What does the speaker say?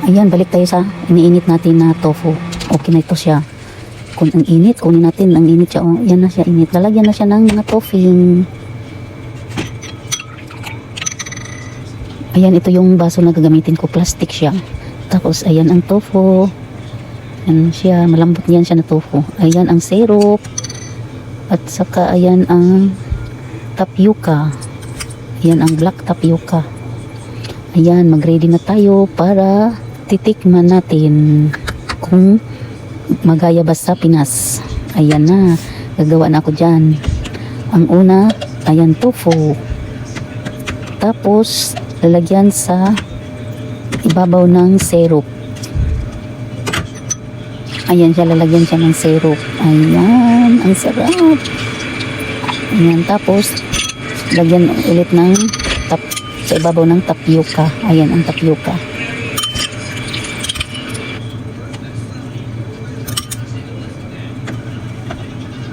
Ayan, balik tayo sa iniinit natin na tofu. Okay na ito siya. Kung ang init, kunin natin ang init siya. Oh, yan na siya init. Lalagyan na siya ng mga topping. Ayan, ito yung baso na gagamitin ko. Plastic siya. Tapos, ayan ang tofu. Ayan siya. Malambot yan siya na tofu. Ayan ang syrup. At saka, ayan ang tapioca. Ayan ang black tapioca. Ayan, mag-ready na tayo para titikman natin kung magaya ba sa Pinas. Ayan na, gagawa na ako dyan. Ang una, ayan tofu. Tapos, lalagyan sa ibabaw ng syrup. Ayan siya, lalagyan siya ng syrup. Ayan, ang sarap. Ayan, tapos, lagyan ulit ng sa ibabaw ng tapioca. Ayan ang tapioca.